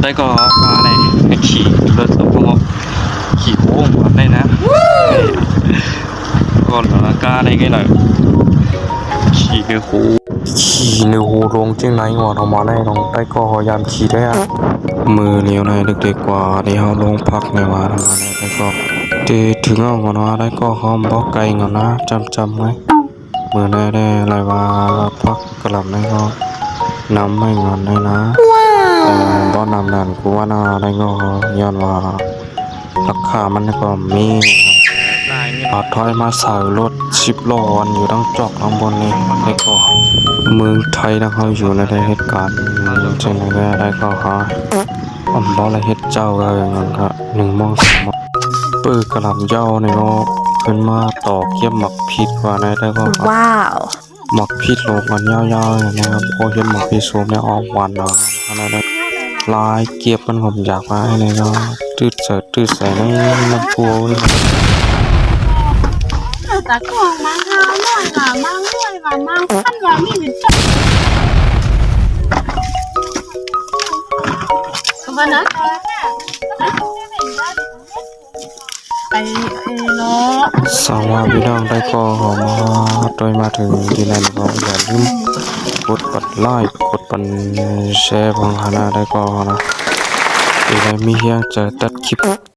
ได้ก็มาในขี่รถสองขี่โค้งมาได้นะก่อนละกาในcái nàyขี่เนื้อคูลงเจียงไหนงอนออกมาได้ลงได้ก็พยายามขี่ได้อะมือเลี้ยวในเด็กๆกว่าที่เขาลงพักในว่าทำมาได้ก็ตีถึงเอาก่อนว่าได้ก็หอมบอกไก่ก่อนนะจำไว้มือได้อะไรว่าพักกระหล่ำได้ก็นำไม่งอนได้นะบ่นำนั่นกูว่าน่าได้ก็ย้อนว่าราคามันก็มีถอยมาใส่รถ10 ล้ออยู่ทั้งจอกทั้งบนนี่ได้ก็เมืองไทยนะเขาอยู่ในเหตุการณ์จังไงได้ก็หาบ่ละเฮ็ดเจ้าก็อย่างนั้นก็1 โมง 2 โมงปื้อกระหล่ำเจ้านี่ก็ขึ้นมาต่อเกี่ยมหมักผิดว่าได้ก็ว้าว หมักผิดโลกมันยาวๆนะครับพอเห็นหมักผิดสูงเนี่ยออกหวานเนาะอะไรได้ลายเก็บมันผมอยากมาให้เลยก็ตืดใส่ในน้ำปูนี่แต่ของมังหาหน่อยค่ะมังด้วยค่ะมังขั้นว่ามีหรือจับวันนั้นไปเนาะสองว่าพี่น้องได้ก็ขอมาโดยมาถึงที่นั่นก็อย่าลืมกดไลค์กดปันแชร์ของฮานาได้ก็นะที่ได้มีเฮียงจะตัดคลิป